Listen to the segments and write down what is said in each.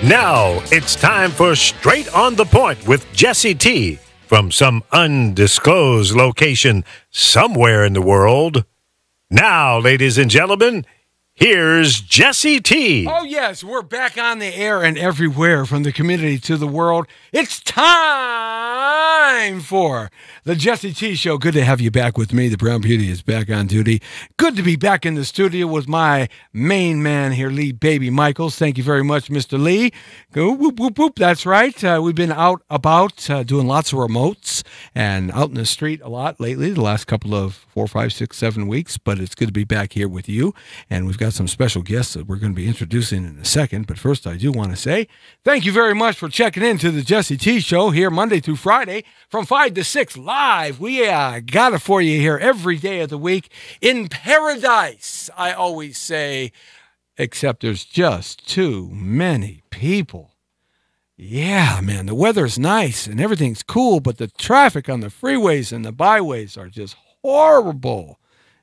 Now it's time for Straight on the Point with Jesse T from some undisclosed location somewhere in the world. Now, ladies and gentlemen, here's Jesse T. Oh, yes, we're back on the air and everywhere from the community to the world. It's time for the Jesse T Show. Good to have you back with me. The Brown Beauty is back on duty. Good to be back in the studio with my main man here, Lee Baby Michaels. Thank you very much, Mr. Lee. Go whoop, whoop, whoop. That's right. We've been out about doing lots of remotes and out in the street a lot lately, the last couple of 4, 5, 6, 7 weeks. But it's good to be back here with you. And we've got some special guests that we're going to be introducing in a second. But first, I do want to say thank you very much for checking in to the Jesse T Show here Monday through Friday from 5 to 6 live. We got it for you here every day of the week in paradise, I always say, except there's just too many people. Yeah, man, the weather's nice and everything's cool, but the traffic on the freeways and the byways are just horrible.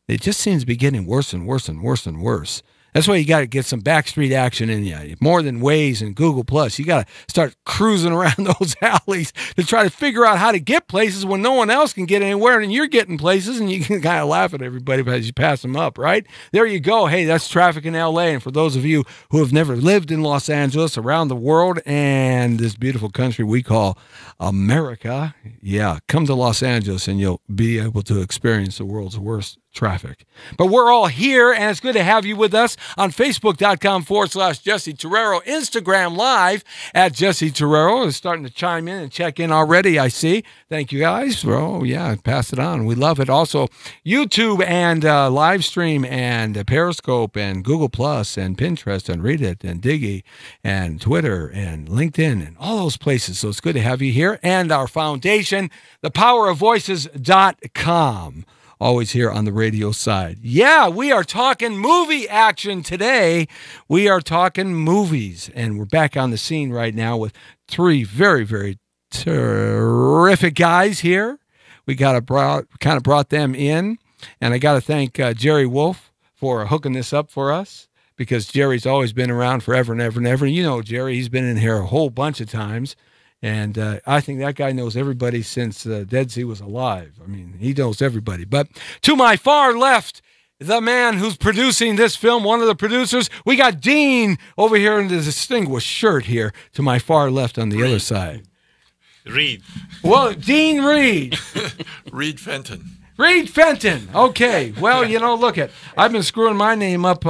It just seems to be getting worse and worse and worse and worse. That's why you got to get some backstreet action in you. More than Waze and Google Plus. You got to start cruising around those alleys to try to figure out how to get places when no one else can get anywhere, and you're getting places, and you can kind of laugh at everybody as you pass them up, right? There you go. Hey, that's traffic in L.A., and for those of you who have never lived in Los Angeles, around the world, and this beautiful country we call America, yeah, come to Los Angeles, and you'll be able to experience the world's worst traffic. But we're all here, and it's good to have you with us on Facebook.com/Jesse Terrero, Instagram Live at Jesse Terrero. Is starting to chime in and check in already, I see. Thank you guys. Oh, yeah, pass it on. We love it. Also, YouTube and live stream and Periscope and Google Plus and Pinterest and Reddit and Diggy and Twitter and LinkedIn and all those places. So it's good to have you here. And our foundation, thepowerofvoices.com. Always here on the radio side. Yeah, we are talking movie action today. We are talking movies, and we're back on the scene right now with 3 very, very terrific guys here. We kind of brought them in, and I got to thank Jerry Wolf for hooking this up for us, because Jerry's always been around forever and ever and ever. You know Jerry, he's been in here a whole bunch of times. And I think that guy knows everybody since Dead Sea was alive. I mean, he knows everybody. But to my far left, the man who's producing this film, one of the producers, we got Dean over here in the distinguished shirt here to my far left on the other side. Reed. Well, Dean Reed. Reed Fenton. Reed Fenton. Okay. Well, look I've been screwing my name up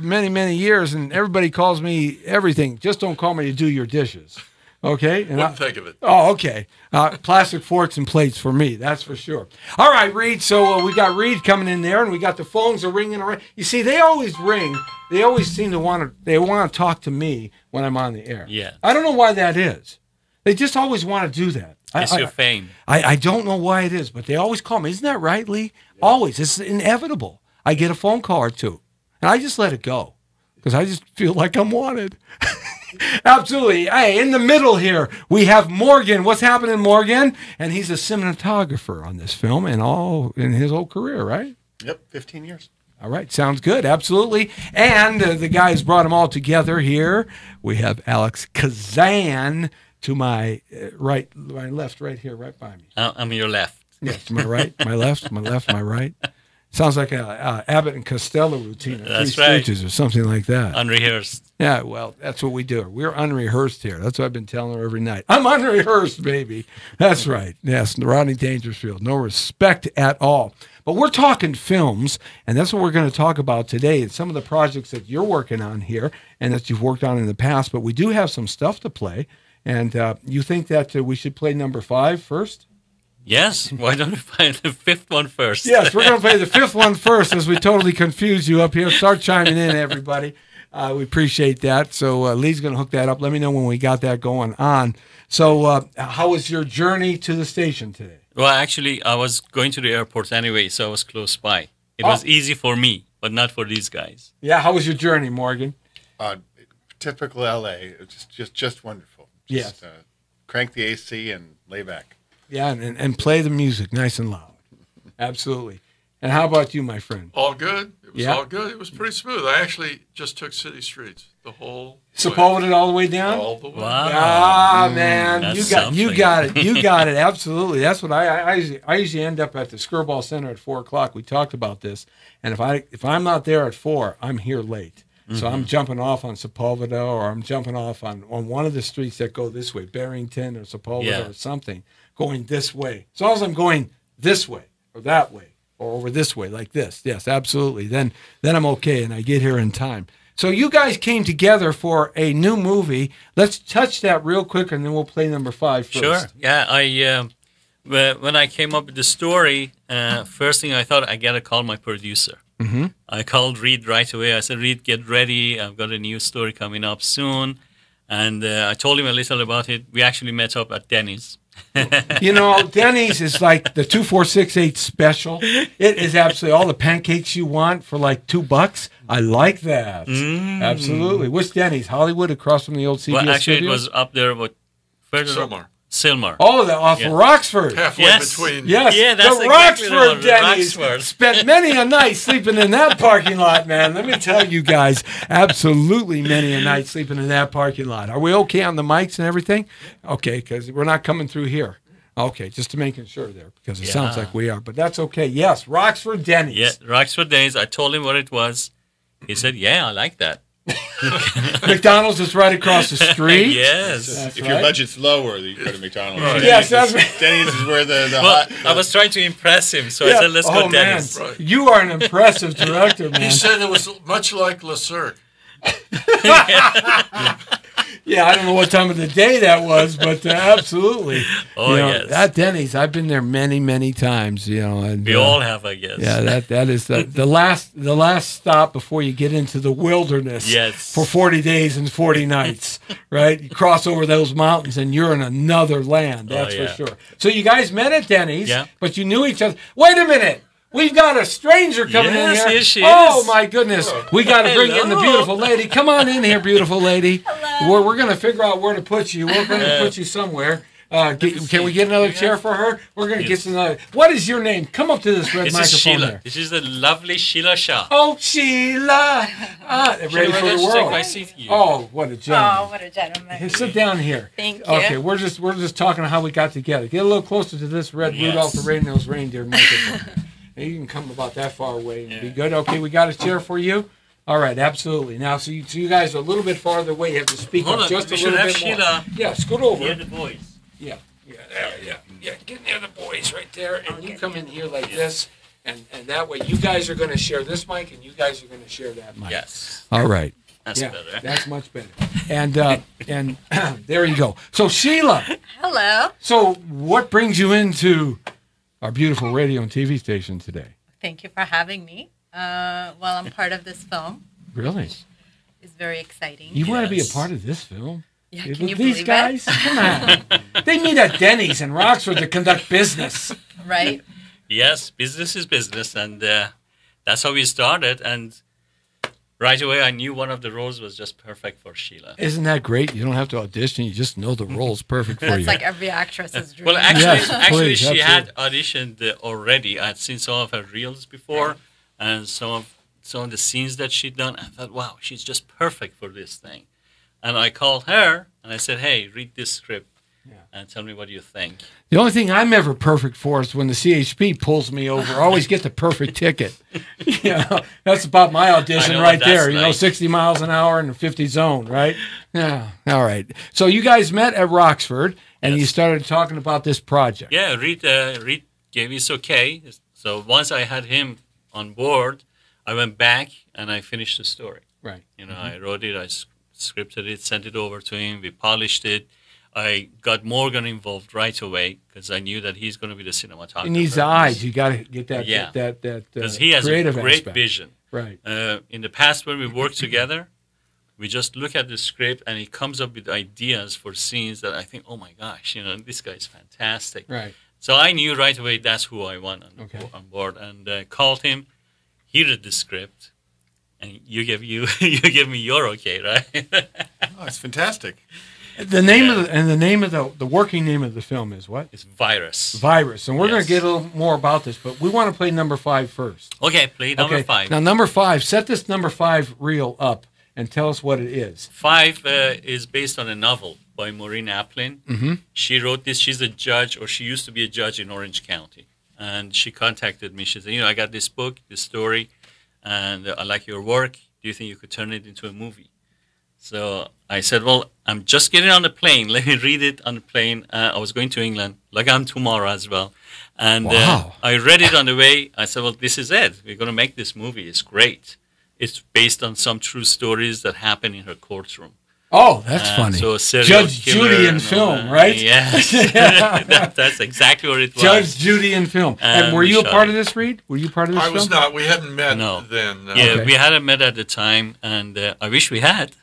many, many years, and everybody calls me everything. Just don't call me to do your dishes. Okay. Wouldn't think of it. Oh, okay. Plastic forks and plates for me, that's for sure. All right, Reed. So we got Reed coming in there, and we got the phones are ringing around. You see, they always ring. They always seem to want to talk to me when I'm on the air. Yeah. I don't know why that is. They just always want to do that. It's your fame. I don't know why it is, but they always call me. Isn't that right, Lee? Yeah. Always. It's inevitable. I get a phone call or two, and I just let it go because I just feel like I'm wanted. Absolutely. Hey, in the middle here, we have Morgan. What's happening, Morgan? And he's a cinematographer on this film and all in his whole career, right? Yep, 15 years. All right, sounds good. Absolutely. And the guys brought them all together here. We have Alex Kazan to my my left, right here, right by me. I'm your left. Yes, my right, my left, my left, my right. Sounds like a Abbott and Costello routine. That's Three right. Stooges or something like that. Unrehearsed. Yeah, well, that's what we do. We're unrehearsed here. That's what I've been telling her every night. I'm unrehearsed, baby. That's right. Yes, Rodney Dangerfield. No respect at all. But we're talking films, and that's what we're going to talk about today. It's some of the projects that you're working on here and that you've worked on in the past. But we do have some stuff to play. And you think that we should play number 5 first? Yes. Why don't we play the 5th one first? Yes, we're going to play the 5th one first as we totally confuse you up here. Start chiming in, everybody. We appreciate that. So Lee's going to hook that up. Let me know when we got that going on. So how was your journey to the station today? Well, actually, I was going to the airport anyway, so I was close by. It was easy for me, but not for these guys. Yeah, how was your journey, Morgan? Typical LA. It's just wonderful. Just, crank the AC and lay back. Yeah, and play the music nice and loud. Absolutely. And how about you, my friend? All good. It was Yeah. all good. It was pretty smooth. I actually just took city streets the whole way. Sepulveda all the way down? All the way. Wow. Ah, man, that's you something. got it. You got it. Absolutely. That's what I usually end up at the Skirball Center at 4:00. We talked about this, and if I'm not there at 4, I'm here late. So I'm jumping off on Sepulveda, or I'm jumping off on one of the streets that go this way, Barrington or Sepulveda Yeah. or something, going this way. As long as I'm going this way or that way or over this way like this, yes, absolutely. Then I'm okay, and I get here in time. So you guys came together for a new movie. Let's touch that real quick, and then we'll play number 5 first. Sure. Yeah, when I came up with the story, first thing I thought, I gotta call my producer. Mm-hmm. I called Reed right away. I said, Reed, get ready. I've got a new story coming up soon. And I told him a little about it. We actually met up at Denny's. You know, Denny's is like the 2468 special. It is absolutely all the pancakes you want for like $2. I like that. Absolutely. What's Denny's? Hollywood, across from the old CBS Well, actually, studios? it was up there, but further up. Silmar. Silmar. Oh, off Yeah. of Roxford. Halfway Yes. between. Yes, Yeah, that's the exactly the Roxford one, Denny's. Roxford. Spent many a night sleeping in that parking lot, man. Let me tell you guys, absolutely many a night sleeping in that parking lot. Are we okay on the mics and everything? Okay, because we're not coming through here. Okay, just to making sure there, because it sounds Yeah. like we are, but that's okay. Yes, Roxford Denny's. Yeah, Roxford Days. I told him what it was. He said, yeah, I like that. McDonald's is right across the street. Yes. That's If right. your budget's lower, you go to McDonald's. Right. Yes, that's Denny's is where the Well, hot. I was trying to impress him, so I Yeah. said, let's go Dennis. Right. You are an impressive director, man. He said it was much like Le Cirque. Yeah, I don't know what time of the day that was, but absolutely. Oh, You know, yes. that Denny's, I've been there many, many times. You know, and We all have, I guess. yeah, that is the last stop before you get into the wilderness. Yes. For 40 days and 40 nights, right? You cross over those mountains and you're in another land. That's yeah. for sure. So you guys met at Denny's, Yeah. but you knew each other. Wait a minute. We've got a stranger coming Yes, in here. here she Oh is. my goodness. We got to bring in the Hello. beautiful lady. Come on in here, beautiful lady. Hello. We're going to figure out where to put you. We're going to put you somewhere. Can we get another chair for her? We're going to get another. What is your name? Come up to this red This is microphone Sheila. there. This is the lovely Sheila Shah. Oh, Sheila. Ready Sheila, for the let's take world. my seat here. Oh, what a Oh, gentleman. what a gentleman. Hey, sit down here. Thank you. Okay, we're just talking how we got together. Get a little closer to this red Yes. Rudolph the Red-Nosed Reindeer microphone. And you can come about that far away and be good. Okay, we got a chair for you. All right, absolutely. Now, so you guys are a little bit farther away. You have to speak Hold up on, just we a should little have bit more. Sheila Yeah, scoot over. near the boys. Yeah, get near the boys right there, and you come in here like this, and that way you guys are going to share this mic, and you guys are going to share that mic. Yes. All right. That's Yeah, better. that's much better. And there you go. So Sheila, Hello. so what brings you into our beautiful radio and TV station today? Thank you for having me. Well, I'm part of this film. Really? It's very exciting. You want to be a Yes. part of this film? Yeah, With can you these believe guys? Come on. They meet at Denny's in Roxford to conduct business. it? Right? Yes, business is business, and that's how we started. And right away, I knew one of the roles was just perfect for Sheila. Isn't that great? You don't have to audition. You just know the role's perfect for That's you. like every actress's dream. Well, actually, Yes, actually, please, she had auditioned already. I had seen some of her reels before, and some of the scenes that she'd done. I thought, wow, she's just perfect for this thing. And I called her and I said, hey, read this script and tell me what you think. The only thing I'm ever perfect for is when the CHP pulls me over. I always get the perfect ticket. You know, that's about my audition I know right what that's there. You know, like. 60 miles an hour in the 50 zone, right? Yeah. All right. So you guys met at Roxford, and Yes. you started talking about this project. Yeah, Reed gave his okay. So once I had him on board, I went back and I finished the story. Right. You know, I wrote it, I scripted it, sent it over to him. We polished it. I got Morgan involved right away because I knew that he's going to be the cinematographer. He needs the eyes. You got to get that Yeah. that he has a creative great aspect. vision. Right. In the past, when we worked together, we just look at the script and he comes up with ideas for scenes that I think, oh my gosh, you know, this guy's fantastic. Right. So I knew right away that's who I want on board, and called him. He read the script, and you give me your okay, right? Oh, it's fantastic. The name of the working name of the film is what? It's Virus. Virus. And we're going to Yes. get a little more about this, but we want to play number 5 first. Okay, play number 5. Now, number 5, set this number 5 reel up and tell us what it is. 5 is based on a novel by Maureen Aplin. Mm-hmm. She wrote this. She's a judge, or she used to be a judge in Orange County. And she contacted me. She said, I got this book, this story, and I like your work. Do you think you could turn it into a movie? So I said, well, I'm just getting on the plane. Let me read it on the plane. I was going to England, like I'm tomorrow as well. And Wow. I read it on the way. I said, well, this is it. We're going to make this movie. It's great. It's based on some true stories that happened in her courtroom. Oh, that's funny. So a serial Judge killer Judy in and all film, that. right? Yes. That's exactly what it was. Judge Judy in film. And And were we you a shot part it. of this, Reed? Were you part of this I film? was not. We hadn't met No. then. Yeah, Okay. we hadn't met at the time, and I wish we had.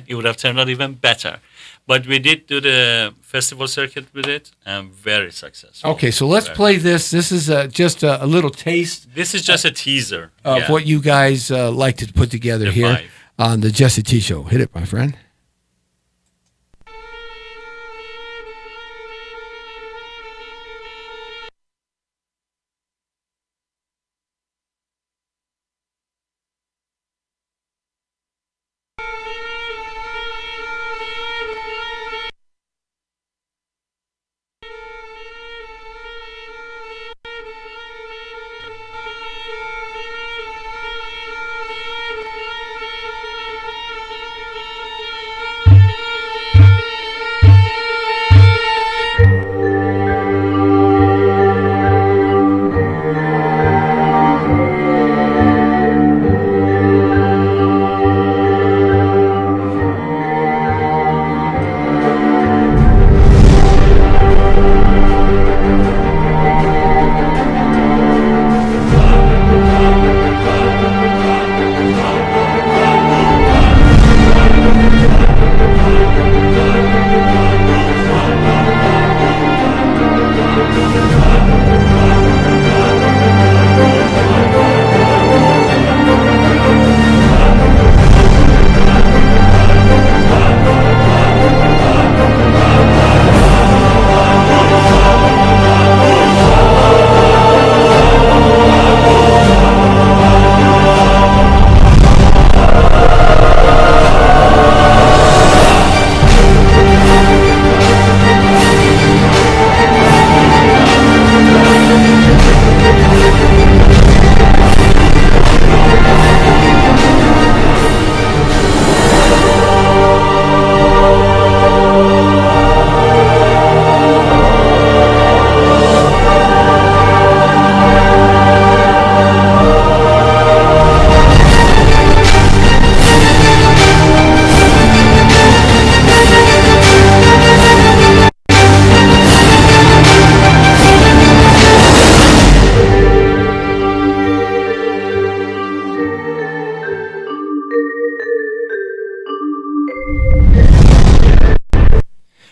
It would have turned out even better. But we did do the festival circuit with it, and very successful. Okay, so let's Very. play this. This is just a little taste This is just a teaser of yeah. what you guys like to put together The here 5. on the Jesse T Show. Hit it, my friend.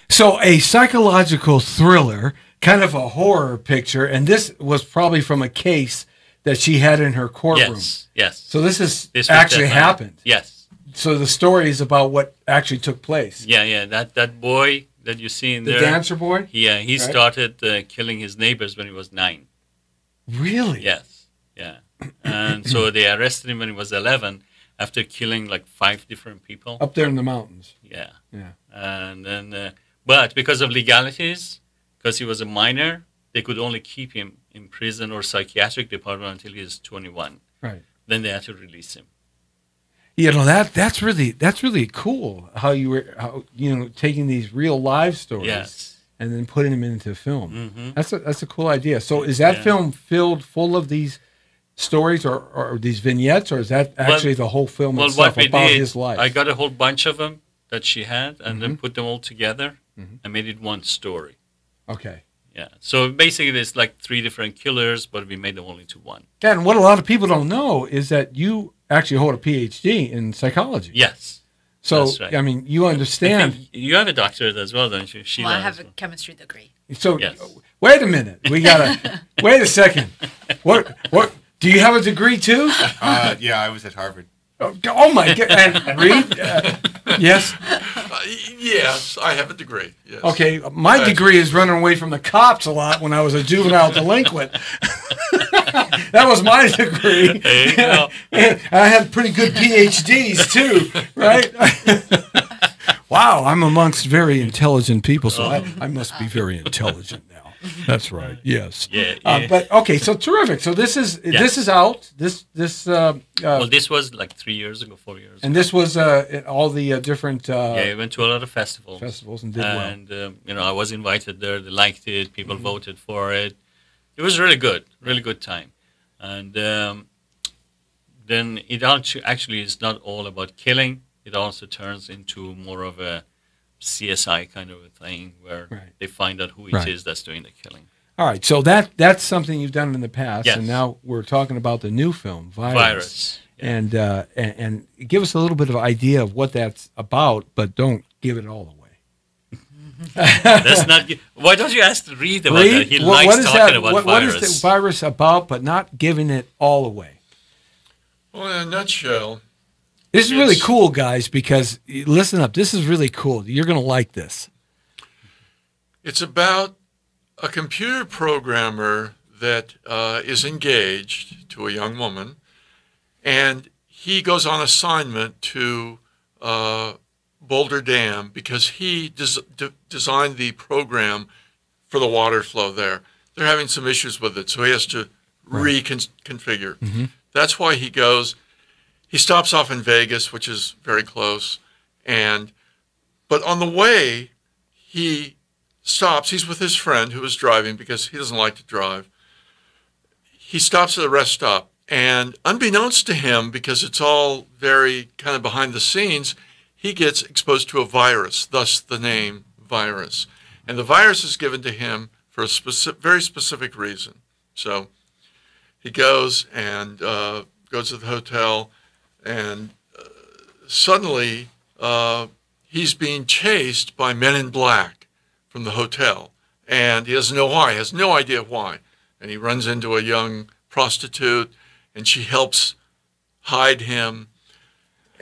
So a psychological thriller, kind of a horror picture, and this was probably from a case that she had in her courtroom. Yes. So this is This was actually definitely- happened. Yes. So the story is about what actually took place. Yeah. That boy that you see in The there. dancer boy? Yeah, he Right. started killing his neighbors when he was 9. Really? Yes. Yeah. And so they arrested him when he was 11 after killing like 5 different people. Up there in the mountains. Yeah. Yeah. And then, but because of legalities, because he was a minor, they could only keep him in prison or psychiatric department until he was 21. Right. Then they had to release him. You know, that's really cool how taking these real live stories Yes. and then putting them into film. Mhm. That's a cool idea. So is that Yeah. film filled full of these stories or these vignettes, or is that actually the whole film Well, itself what we about did, his life? I got a whole bunch of them that she had, and then put them all together Mhm. and made it one story. Okay. Yeah. So basically, there's like 3 different killers, but we made them all into one. And what a lot of people don't know is that you actually hold a PhD in psychology. Yes. So, that's right. I mean, you I understand. think you have a doctorate as well, don't you? Sheila Well, I as have a well. chemistry degree. So, Yes. wait a minute. We gotta wait a second. What? Do you have a degree too? Yeah, I was at Harvard. Oh my God! And Reed, yes. Yes, I have a degree. Yes. Okay, my degree is running away from the cops a lot when I was a juvenile delinquent. That was my degree. There you go. And I had pretty good PhDs too, right? Wow, I'm amongst very intelligent people, so I must be very intelligent now. That's right. Yes. Yeah. But okay, so terrific. So this is out. This Well, this was like 3 years ago, 4 years ago. and this was all the different Yeah, I went to a lot of festivals. and did well. And, I was invited there. They liked it. People voted for it. It was really good time. And then it actually is not all about killing. It also turns into more of a CSI kind of a thing where they find out who it is that's doing the killing. All right, so that's something you've done in the past, Yes. and now we're talking about the new film, Virus. Yeah. And give us a little bit of idea of what that's about, but don't give it all away. That's not. Why don't you ask Reed about that? He likes what is talking about what virus. is the virus about, but not giving it all away? Well, in a nutshell, This is really It's- cool, guys, because listen up. This is really cool. You're going to like this. it's about a computer programmer that is engaged to a young woman, and he goes on assignment to Boulder Dam because he designed the program for the water flow there. They're having some issues with it, so he has to reconfigure. That's why he goes. He stops off in Vegas, which is very close, but on the way, he stops. He's with his friend who is driving because he doesn't like to drive. He stops at a rest stop, and unbeknownst to him, because it's all very kind of behind the scenes, he gets exposed to a virus, thus the name virus. And the virus is given to him for a very specific reason. So he goes and goes to the hotel, and suddenly he's being chased by men in black from the hotel. And he doesn't know why. He has no idea why. And he runs into a young prostitute, and she helps hide him.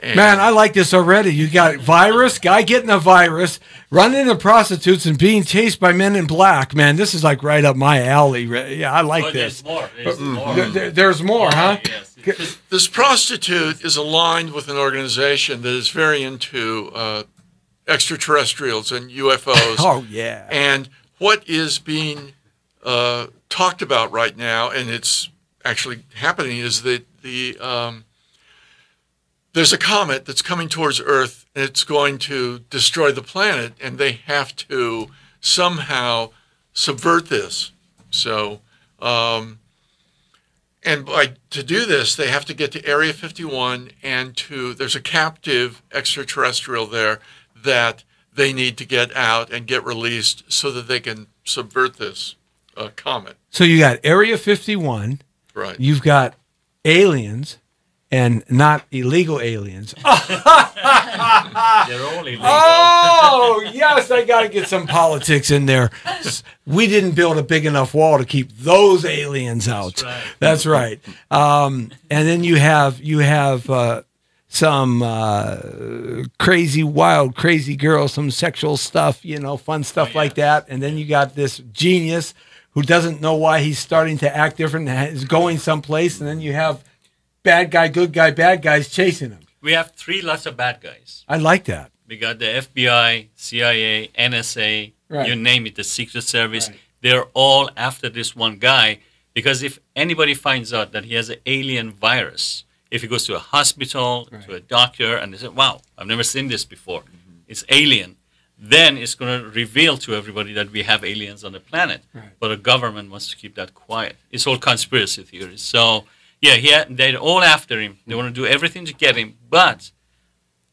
And Man, I like this already. You got virus, guy getting a virus, running into prostitutes and being chased by men in black. Man, this is like right up my alley. Yeah, I like this. There's more. There's more. There's more, huh? Yes. this prostitute is aligned with an organization that is very into extraterrestrials and UFOs. Oh, yeah. And what is being talked about right now, and it's actually happening, is that there's a comet that's coming towards Earth, and it's going to destroy the planet, and they have to somehow subvert this. So, and to do this, they have to get to Area 51, and there's a captive extraterrestrial there that they need to get out and get released so that they can subvert this comet. So you got Area 51. Right. You've got aliens and not illegal aliens. They're all illegal. Oh, yes, I got to get some politics in there. We didn't build a big enough wall to keep those aliens out. That's right. And then you have some crazy, wild, crazy girl, some sexual stuff, fun stuff like that. And then you got this genius who doesn't know why he's starting to act different and is going someplace. And then you have bad guy, good guy, bad guys chasing him. We have 3 lots of bad guys. I like that. We got the FBI, CIA, NSA, you name it, the Secret Service. Right. They're all after this one guy because if anybody finds out that he has an alien virus, if he goes to a hospital, to a doctor, and they say, wow, I've never seen this before, it's alien, then it's going to reveal to everybody that we have aliens on the planet. Right. But the government wants to keep that quiet. It's all conspiracy theories. So, yeah, they're all after him. They want to do everything to get him, but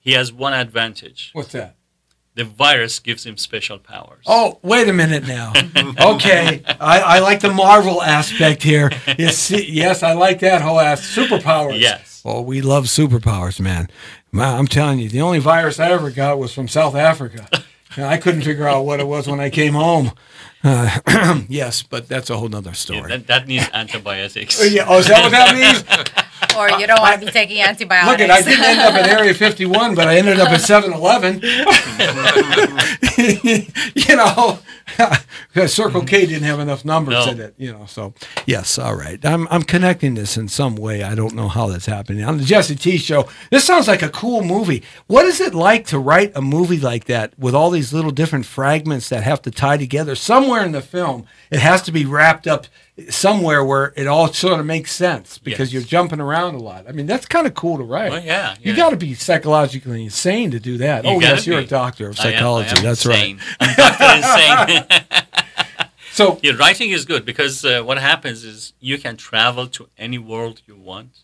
he has one advantage. What's that? The virus gives him special powers. Oh, wait a minute now. Okay, I like the Marvel aspect here. Yes, I like that whole superpowers. Yes. Oh, we love superpowers, man. I'm telling you, the only virus I ever got was from South Africa. I couldn't figure out what it was when I came home. Yes, but that's a whole nother story. Yeah, that needs antibiotics. Oh, is that what that means? or you don't want to be taking antibiotics. Look, I didn't end up at Area 51, but I ended up at 7-Eleven. You know, Circle K didn't have enough numbers in it. You know, so yes, all right. I'm connecting this in some way. I don't know how that's happening on the Jesse T Show. This sounds like a cool movie. What is it like to write a movie like that with all these little different fragments that have to tie together? Somewhere in the film, it has to be wrapped up somewhere where it all sort of makes sense because you're jumping around a lot. I mean, that's kind of cool to write. Well, yeah. You got to be psychologically insane to do that. You're a doctor of psychology. I am That's insane. right. I'm Dr. Insane. So yeah, writing is good because what happens is you can travel to any world you want.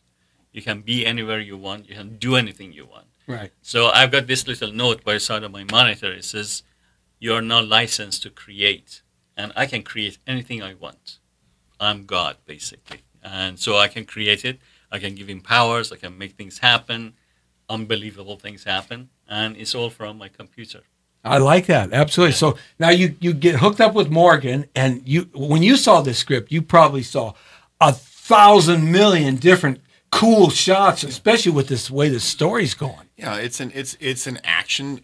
You can be anywhere you want. You can do anything you want. right. So I've got this little note by the side of my monitor. It says, "You are not licensed to create." And I can create anything I want. I'm God, basically. And so I can create it. I can give him powers. I can make things happen. Unbelievable things happen. And it's all from my computer. I like that. Absolutely. So now you get hooked up with Morgan, and when you saw this script, you probably saw 1,000 million different cool shots, especially with this way the story's going. Yeah, it's an action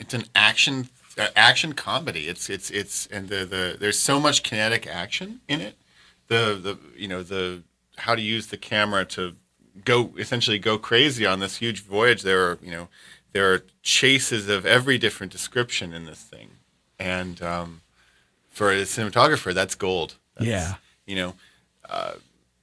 comedy. It's and there's so much kinetic action in it. The how to use the camera to essentially go crazy on this huge voyage. There are chases of every different description in this thing, and for a cinematographer, that's gold.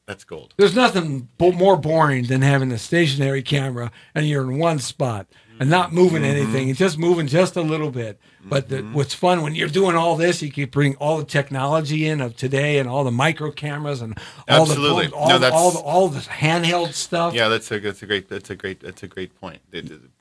That's gold. There's nothing more boring than having a stationary camera and you're in one spot and not moving anything. It's just moving just a little bit. But what's fun when you're doing all this, you can bring all the technology in of today and all the micro cameras and all the handheld stuff. Yeah, that's a great point.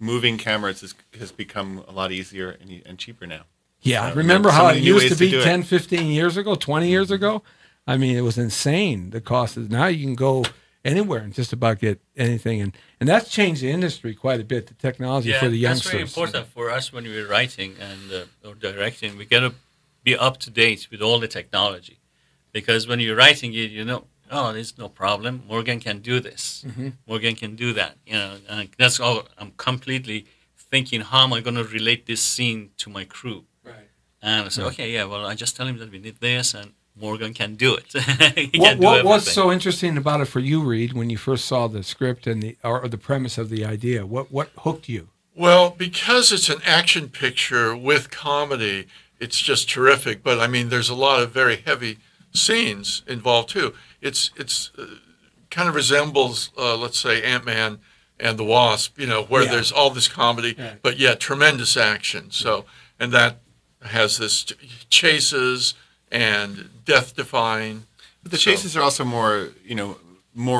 Moving cameras has become a lot easier and cheaper now. Yeah, remember how it used to be 10, 15 years ago, 20 years ago? I mean, it was insane. The cost is now you can go anywhere and just about get anything, and that's changed the industry quite a bit. The technology for the youngsters. That's very important for us when we're writing and or directing. We got to be up to date with all the technology, because when you're writing it, there's no problem. Morgan can do this. Morgan can do that. And that's all. I'm completely thinking, how am I going to relate this scene to my crew? Right. And I said, I just tell him that we need this and. Morgan can do it. What's so interesting about it for you, Reed, when you first saw the script and the premise of the idea? What hooked you? Well, because it's an action picture with comedy, it's just terrific. But I mean, there's a lot of very heavy scenes involved too. It's kind of resembles, let's say, Ant-Man and the Wasp, where there's all this comedy, but yet tremendous action. So, and that has this chases and death-defying. But the chases are also more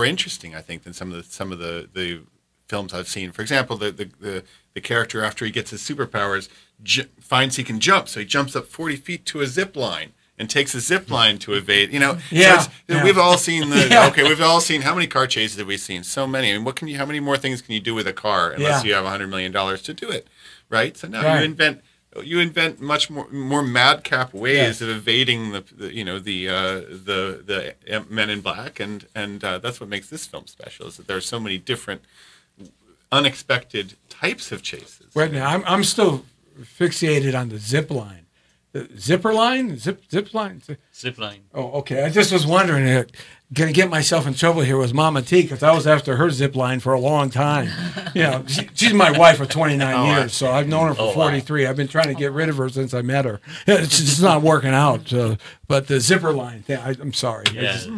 interesting, I think, than some of the films I've seen. For example, the character, after he gets his superpowers, finds he can jump, so he jumps up 40 feet to a zip line and takes a zip line to evade. We've all seen we've all seen, how many car chases have we seen? So many. I mean, how many more things can you do with a car unless you have $100 million to do it, right? So now you invent much more madcap ways of evading the Men in Black, and that's what makes this film special. Is that there are so many different, unexpected types of chases. Right now, I'm still fixated on the zip line. Zip line. Oh, okay. I just was wondering, going to get myself in trouble here with Mama T, because I was after her zip line for a long time. She's my wife for 29 years, so I've known her for 43. Wow. I've been trying to get rid of her since I met her. It's just not working out. But the zipper line thing, I'm sorry.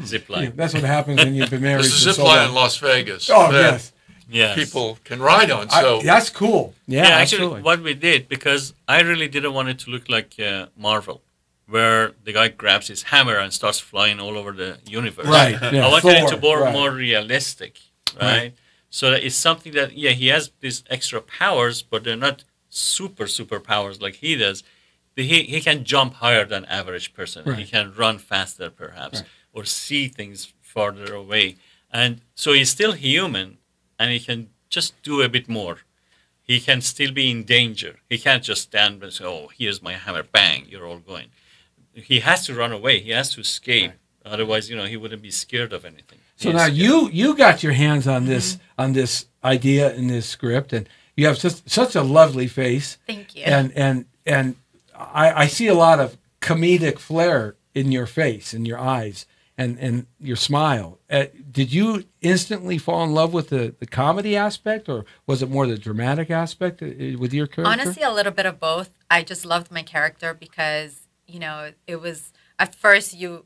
Zip line. That's what happens when you've been married. There's a zip line in Las Vegas. Oh, yes. Yes. People can ride on. So that's cool. Yeah, actually, absolutely. what we did, because I really didn't want it to look like Marvel, where the guy grabs his hammer and starts flying all over the universe. Right. Yeah. I wanted it to be more realistic, right? So that it's something that, he has these extra powers, but they're not super powers like he does. He can jump higher than average person. Right. He can run faster, perhaps, or see things farther away. And so he's still human, and he can just do a bit more. He can still be in danger. He can't just stand and say, here's my hammer, bang, you're all going. He has to run away. He has to escape Otherwise, he wouldn't be scared of anything. So He's now scared. you got your hands on this idea in this script, and you have such a lovely face. Thank you. And I see a lot of comedic flair in your face, in your eyes, and your smile. Did you instantly fall in love with the comedy aspect, or was it more the dramatic aspect with your character? Honestly, a little bit of both. I just loved my character because, it was, at first you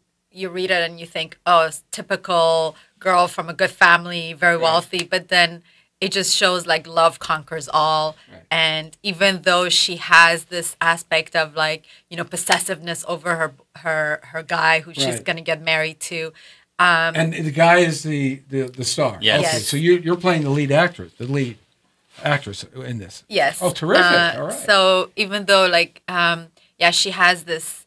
read it and you think, oh, it's typical girl from a good family, very wealthy, but then it just shows like love conquers all. Right. And even though she has this aspect of like, possessiveness over her guy who she's Right. going to get married to. And the guy is the star. Yes. Okay, Yes. so you're playing the lead actress in this. Yes. Oh, terrific. All right. So even though like, she has this,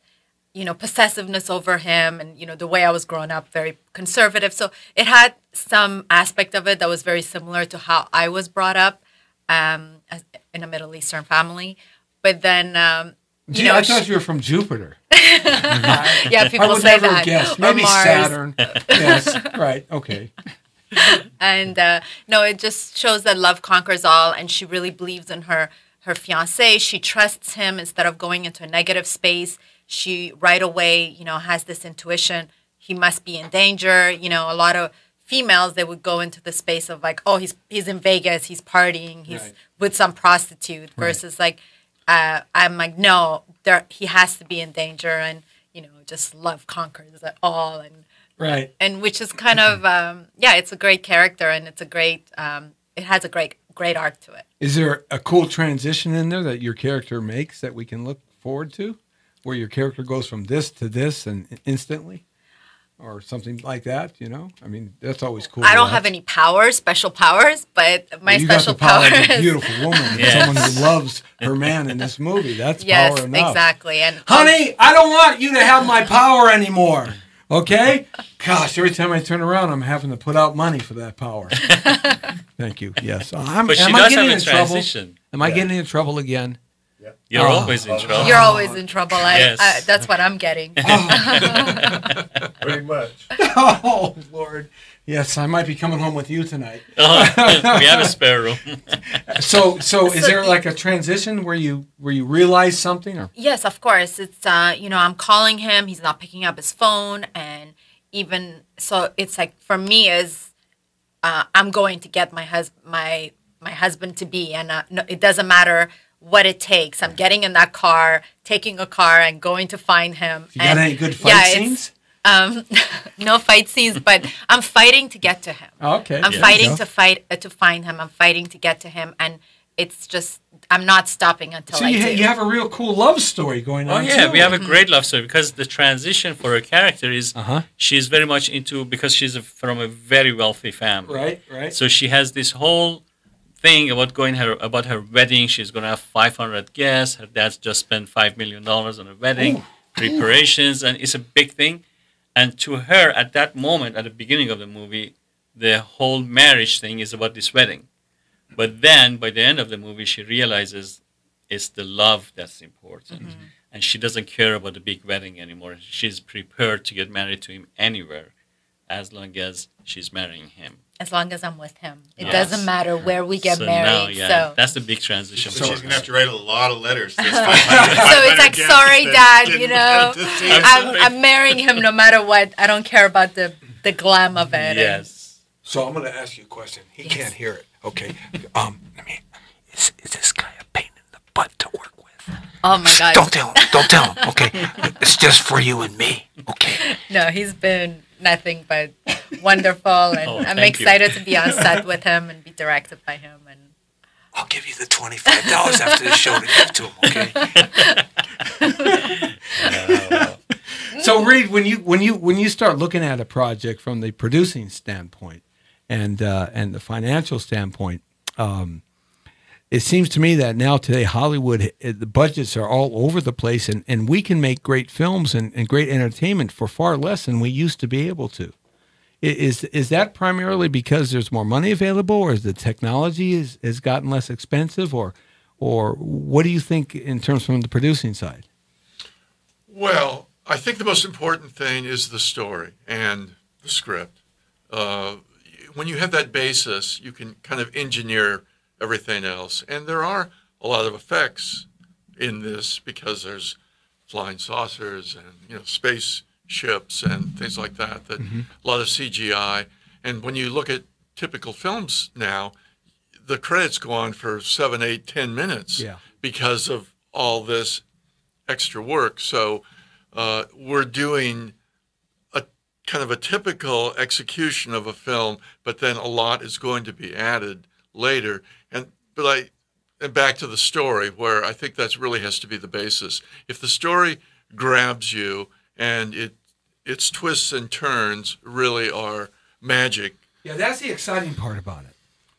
possessiveness over him and, the way I was growing up, very conservative. So it had some aspect of it that was very similar to how I was brought up in a Middle Eastern family. But then, Gee, I thought you were from Jupiter. yeah, I people would say never that. have guessed. Or Maybe Mars. Saturn. Yes, right. Okay. And no, it just shows that love conquers all, and she really believes in her fiance. She trusts him instead of going into a negative space. She right away, has this intuition. He must be in danger. A lot of females, they would go into the space of like, oh, he's in Vegas, he's partying, he's Right. with some prostitute. Versus like, I'm like, no, he has to be in danger, and just love conquers it all, Right. and which is kind of it's a great character, and it's a great it has a great arc to it. Is there a cool transition in there that your character makes that we can look forward to, where your character goes from this to this and instantly, or something like that? I mean, that's always cool. I to don't watch. have any special powers, but my Well, you got special the power power of a is beautiful woman, Yes. someone who loves her man in this movie. That's yes, power enough. exactly. And Honey, I don't want you to have my power anymore. Okay? Gosh, every time I turn around, I'm having to put out money for that power. Thank you. Yes. But she am I does getting have a in trouble? transition. Am I getting in trouble again? You're Oh. always in trouble. you're always in trouble. Yes. That's what I'm getting. Pretty much. Oh, Lord. Yes, I might be coming home with you tonight. We have a spare room. So is there like a transition where you realize something, or Yes, of course. It's I'm calling him. He's not picking up his phone, and even so, it's like for me is I'm going to get my husband to be, and no, it doesn't matter what it takes. I'm getting in that car, taking a car, and going to find him. you got And, any good fight yeah, it's, scenes? No fight scenes, but I'm fighting to get to him. Oh, okay. I'm There you fighting go. to find him. I'm fighting to get to him, and it's just I'm not stopping until So I you do. have a real cool love story going Oh on. yeah, too. we have a great love story because the transition for her character is Uh-huh. she's very much into because she's from a very wealthy family. Right. So she has this whole thing about about her wedding. She's going to have 500 guests. Her dad's just spent $5 million on a wedding preparations, and it's a big thing. And to her, at that moment, at the beginning of the movie, the whole marriage thing is about this wedding. But then, by the end of the movie, she realizes it's the love that's important. And she doesn't care about the big wedding anymore. She's prepared to get married to him anywhere as long as she's marrying him. As long as I'm with him, it Yes. doesn't matter where we get So married. now, So that's the big transition. So for she's her. gonna have to write a lot of letters. To this 500 So it's like, guests sorry, that Dad, didn't you know, get to see I'm it. I'm marrying him no matter what. I don't care about the glam of it. Yes. So I'm going to ask you a question. He Yes. can't hear it. Okay. I mean, is this guy a pain in the butt to work with? Oh my God. Don't tell him. Okay. It's just for you and me. Okay. No, he's been nothing but wonderful, and Oh, I'm thank you. excited to be on set with him and be directed by him. And I'll give you the $25 after the show to give to him. Okay. So Reed, when you start looking at a project from the producing standpoint and the financial standpoint, it seems to me that now today Hollywood, the budgets are all over the place, and we can make great films and great entertainment for far less than we used to be able to. Is that primarily because there's more money available, or is the technology has gotten less expensive, or what do you think in terms from the producing side? Well, I think the most important thing is the story and the script. When you have that basis, you can kind of engineer everything else. And there are a lot of effects in this because there's flying saucers and spaceships and things like that. That a lot of CGI. And when you look at typical films now, the credits go on for 7, 8, 10 minutes because of all this extra work. So we're doing a kind of a typical execution of a film, but then a lot is going to be added later. And back to the story, where I think that's really has to be the basis. If the story grabs you and its twists and turns really are magic. Yeah, that's the exciting part about it.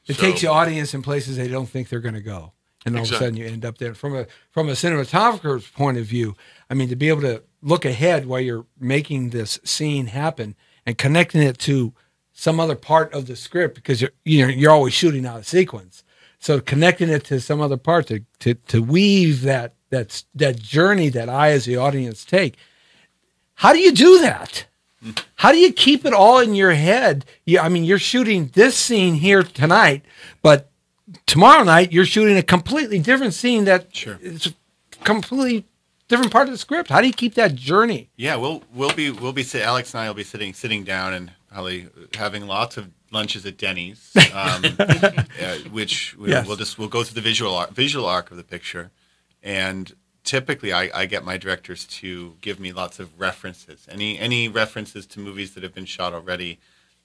It takes the audience in places they don't think they're going to go. And all of a sudden you end up there. From a cinematographer's point of view, I mean, to be able to look ahead while you're making this scene happen and connecting it to some other part of the script, because you're always shooting out of sequence. So connecting it to some other part to weave that journey that I as the audience take. How do you do that? How do you keep it all in your head? I mean, you're shooting this scene here tonight, but tomorrow night you're shooting a completely different scene that is a completely different part of the script. How do you keep that journey? Yeah, Alex and I will be sitting down and probably having lots of lunches at Denny's, which we'll go through the visual arc of the picture, and typically I get my directors to give me lots of references, any references to movies that have been shot already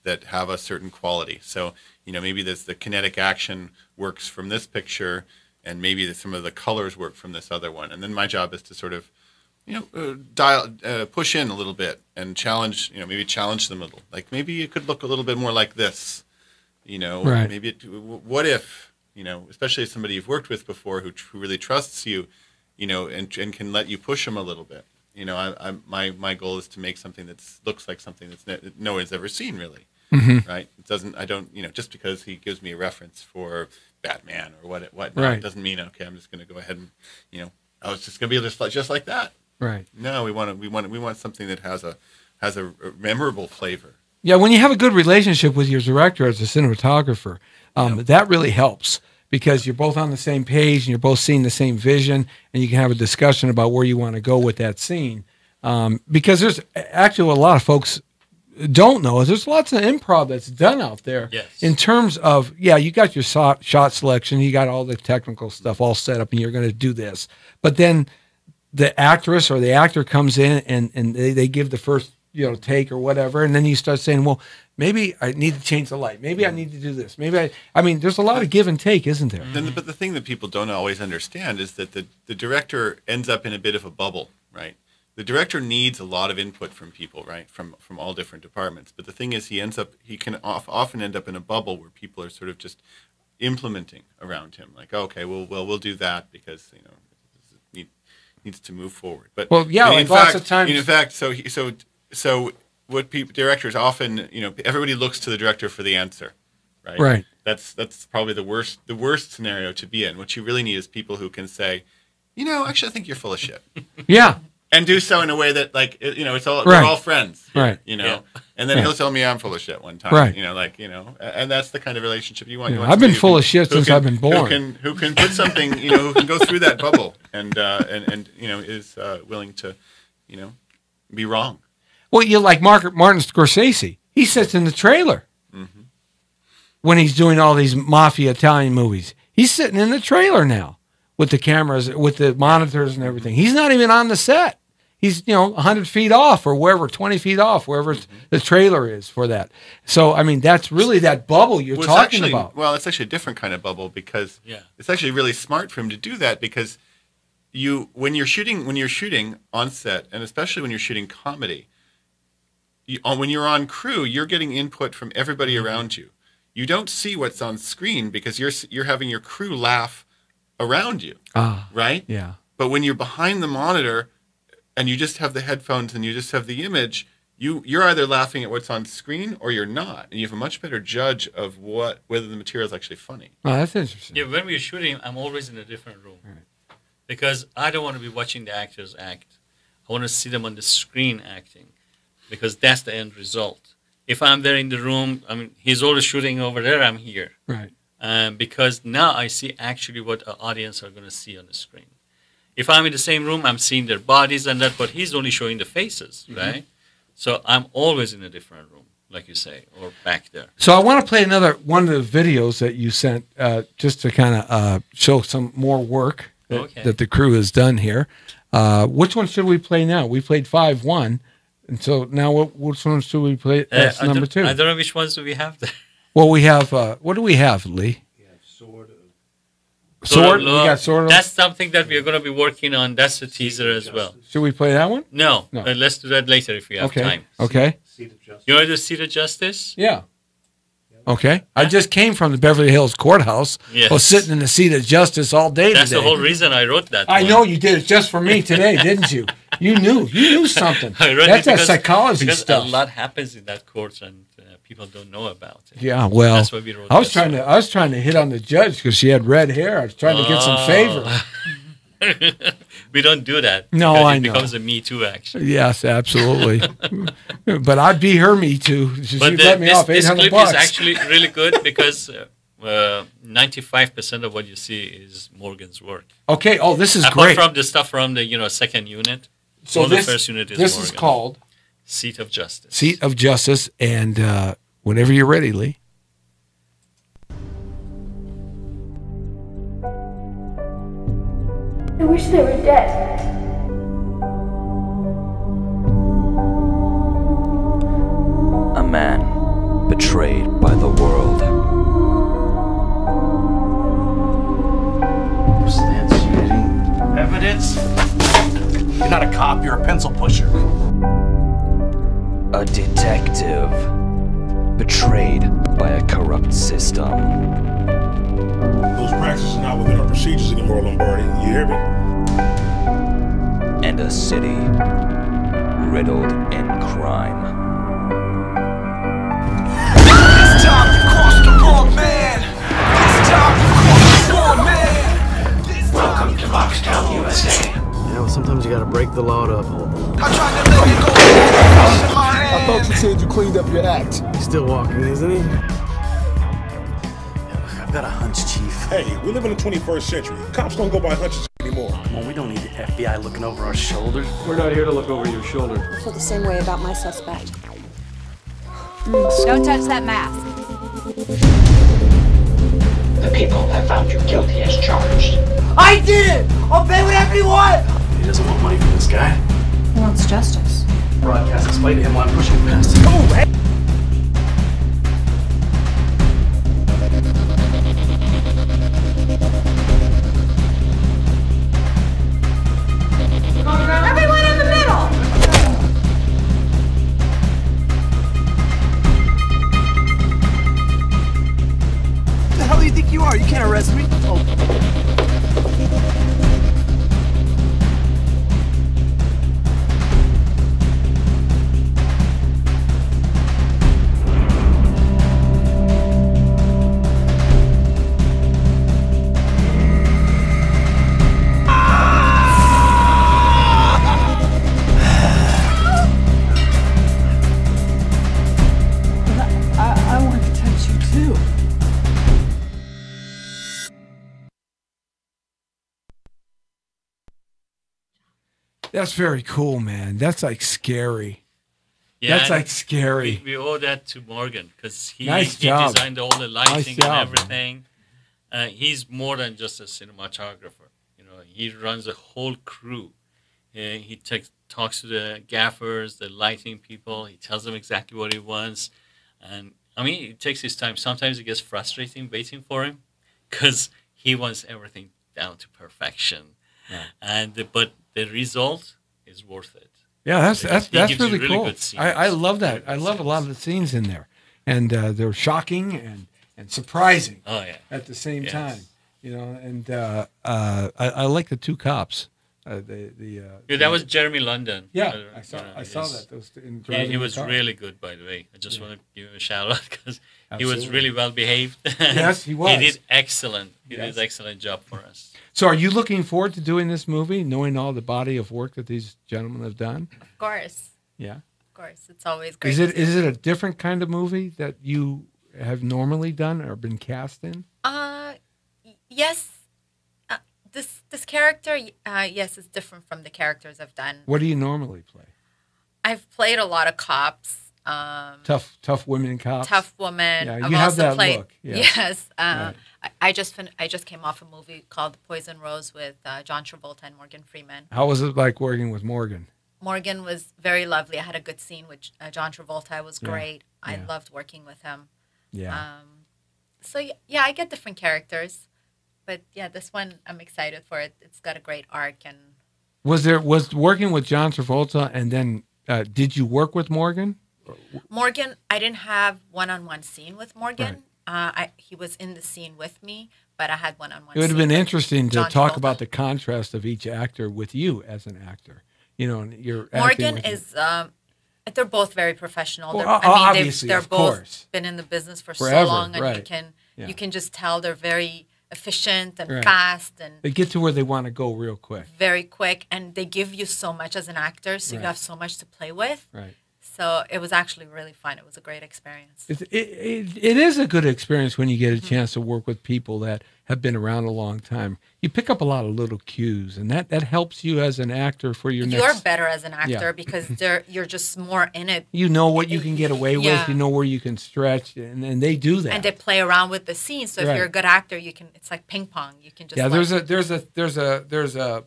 that have a certain quality. So, maybe the kinetic action works from this picture, and maybe some of the colors work from this other one. And then my job is to sort of, push in a little bit and challenge, maybe challenge them a little. Like, maybe it could look a little bit more like this, Right. Maybe what if, especially somebody you've worked with before who really trusts you, and can let you push them a little bit. My goal is to make something that looks like something that's no one's ever seen, really. Mm-hmm. Right? I don't, just because he gives me a reference for Batman or what Right. doesn't mean, okay, I'm just going to go ahead and, I was just going to be just like that. Right. No, we want something that has a memorable flavor. Yeah, when you have a good relationship with your director as a cinematographer, that really helps, because you're both on the same page and you're both seeing the same vision, and you can have a discussion about where you want to go with that scene. Because there's actually what a lot of folks don't know is there's lots of improv that's done out there. Yes. In terms of, you got your shot selection, you got all the technical stuff all set up, and you're going to do this. But then the actress or the actor comes in and they give the first take or whatever, and then you start saying, well, maybe I need to change the light, maybe I need to do this, maybe I mean there's a lot of give and take, isn't there? But the thing that people don't always understand is that the director ends up in a bit of a bubble, right? The director needs a lot of input from people, right, from all different departments. But the thing is, he can often end up in a bubble where people are sort of just implementing around him, like, okay, we'll do that because needs to move forward. But lots of times. In fact, so what directors often, everybody looks to the director for the answer, right? Right. That's probably the worst scenario to be in. What you really need is people who can say, actually, I think you're full of shit. Yeah. And do so in a way that, like, it's all Right. we're all friends, Right. Yeah. And then he'll tell me I'm full of shit one time, Right. and that's the kind of relationship you want. You want I've been somebody full of shit since I've been born. Who can put something, who can go through that bubble and is willing to, be wrong. Well, you like Martin Scorsese. He sits in the trailer when he's doing all these mafia Italian movies. He's sitting in the trailer now with the cameras, with the monitors and everything. He's not even on the set. He's 100 feet off or wherever, 20 feet off, wherever the trailer is for that. So I mean, that's really that bubble you're talking about. Well, it's actually a different kind of bubble because it's actually really smart for him to do that, because when you're shooting on set, and especially when you're shooting comedy, when you're on crew, you're getting input from everybody around you. You don't see what's on screen because you're having your crew laugh around you, right? Yeah. But when you're behind the monitor and you just have the headphones and you just have the image, you're either laughing at what's on screen or you're not, and you have a much better judge of whether the material is actually funny. Oh, that's interesting. Yeah, when we're shooting, I'm always in a different room because I don't want to be watching the actors act. I want to see them on the screen acting, because that's the end result. If I'm there in the room, I mean, he's always shooting over there, I'm here. Right. Because now I see actually what the audience are going to see on the screen. If I'm in the same room, I'm seeing their bodies and that, but he's only showing the faces, right? So I'm always in a different room, like you say, or back there. So I want to play another one of the videos that you sent, just to kind of show some more work that the crew has done here. Which one should we play now? We played 5-1, and so now which one should we play? That's number 2. I don't know which ones do we have there. Well, we have. What do we have, Lee? Sword. We got Sword. That's something that we're going to be working on. That's a teaser as well. Should we play that one? No. Let's do that later if we have time. Okay. You want to do Seat of Justice? Yeah. Okay. I just came from the Beverly Hills Courthouse. Yes. I was sitting in the seat of justice all day That's today. the whole reason I wrote that. I know you did it just for me today, didn't you? You knew something. I wrote That's it that psychology because stuff. a lot happens in that court, and people don't know about it. Yeah, well, That's why we wrote I was trying to hit on the judge because she had red hair. I was trying to get some favor. We don't do that. No, because I it know. becomes a Me Too action. Yes, absolutely. But I'd be her me too. She But let me off this $800. clip is actually really good because 95% of what you see is Morgan's work. Okay. Oh, this is Apart great. from the stuff from the second unit, So all this, the first unit is this Morgan. is called Seat of Justice. Seat of Justice, and whenever you're ready, Lee. I wish they were dead. A man betrayed by the world. Substantiating evidence? You're not a cop, you're a pencil pusher. A detective betrayed by a corrupt system. Those practices are not within our procedures anymore, Lombardi. You hear me? And a city riddled in crime. It's time to cross the board, man. It's time to cross the board, man. Welcome to Boxtown, USA. You know, sometimes you gotta break the law to uphold them. I tried to let it go. I thought you said you cleaned up your act. He's still walking, isn't he? I've got a hunch, Chief. Hey, we live in the 21st century. Cops don't go by hunches anymore. Well, we don't need the FBI looking over our shoulders. We're not here to look over your shoulder. I feel the same way about my suspect. Don't touch that mask. The people have found you guilty as charged. I did it! I'll pay whatever you want! He doesn't want money from this guy. He wants justice. Broadcast, explain to him why I'm pushing it past him. Oh, hey. Everyone in the middle! Who the hell do you think you are? You can't arrest me. I want to touch you too. That's very cool, man. That's like scary. Yeah, That's like scary. We owe that to Morgan because he Nice job. designed all the lighting Nice and job, everything. He's more than just a cinematographer. He runs a whole crew. He talks to the gaffers, the lighting people. He tells them exactly what he wants, and I mean, it takes his time. Sometimes it gets frustrating waiting for him because he wants everything down to perfection. Yeah. But the result is worth it. Yeah, He that's gives you really cool. good scenes. I love that. I love a lot of the scenes in there, and they're shocking and surprising. Oh yeah. At the same Yes. time, and I like the two cops. Yeah, that was Jeremy London. Yeah, I saw that. Those he was really good, by the way. I just want to give him a shout out because he was Absolutely. really well behaved. Yes, he was. He did excellent. He Yes. did an excellent job for us. So, are you looking forward to doing this movie, knowing all the body of work that these gentlemen have done? Of course. Yeah. Of course. It's always great. Is it a different kind of movie that you have normally done or been cast in? Yes. This character, yes, is different from the characters I've done. What do you normally play? I've played a lot of cops. Tough women cops. Tough woman. Yeah, I've you have also that played, look. Yeah. Yes. Right. I just came off a movie called The Poison Rose with John Travolta and Morgan Freeman. How was it like working with Morgan? Morgan was very lovely. I had a good scene with John Travolta. It was Yeah. great. I Yeah. loved working with him. Yeah. So yeah, I get different characters, but yeah, this one I'm excited for it. It's got a great arc, and Was working with John Travolta, and then did you work with Morgan? Morgan, I didn't have one-on-one scene with Morgan. He was in the scene with me, but I had one-on-one. It would have been interesting to John talk Travolta. about the contrast of each actor with you as an actor. You know, and you're Morgan acting with is. They're both very professional. Well, they're obviously, of both course. been in the business for Forever, so long, and right. you can just tell they're very efficient and Right. fast and They get to where they want to go real quick. very quick, and they give you so much as an actor, so you Right. have so much to play with. Right. So it was actually really fun. It was a great experience. It is a good experience when you get a chance to work with people that have been around a long time. You pick up a lot of little cues, and that helps you as an actor for your You're next. better as an actor Yeah. because you're just more in it. You know what you can get away with. Yeah. You know where you can stretch, and they do that. And they play around with the scene. So if Right. you're a good actor, you can. It's like ping pong. You can just. Yeah, like, there's a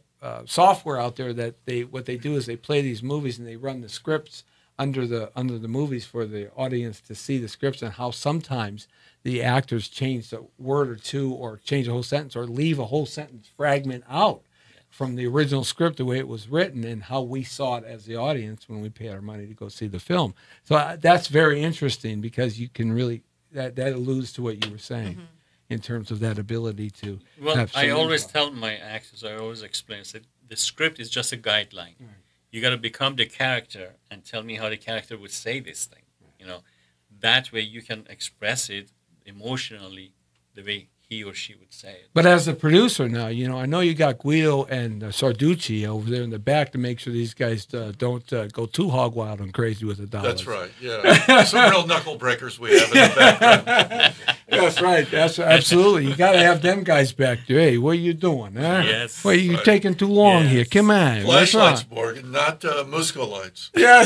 software out there that what they do is they play these movies and they run the scripts under the movies for the audience to see the scripts and how sometimes the actors change a word or two or change a whole sentence or leave a whole sentence fragment out from the original script the way it was written and how we saw it as the audience when we paid our money to go see the film. So that's very interesting because you can really that alludes to what you were saying. In terms of that ability to have I some always info. tell my actors, I always explain, that the script is just a guideline. You got to become the character and tell me how the character would say this thing. You know, that way you can express it emotionally the way he or she would say it. But as a producer now, you know, I know you got Guido and Sarducci over there in the back to make sure these guys don't go too hog wild and crazy with the dollars. That's right. Yeah, some real knuckle breakers we have in the background. That's right. That's absolutely. You got to have them guys back there. Hey, what are you doing? Huh? Yes. Well, you're Right. taking too long here. Come on. What's wrong? Flashlights, Morgan, not Musco lights. Yeah.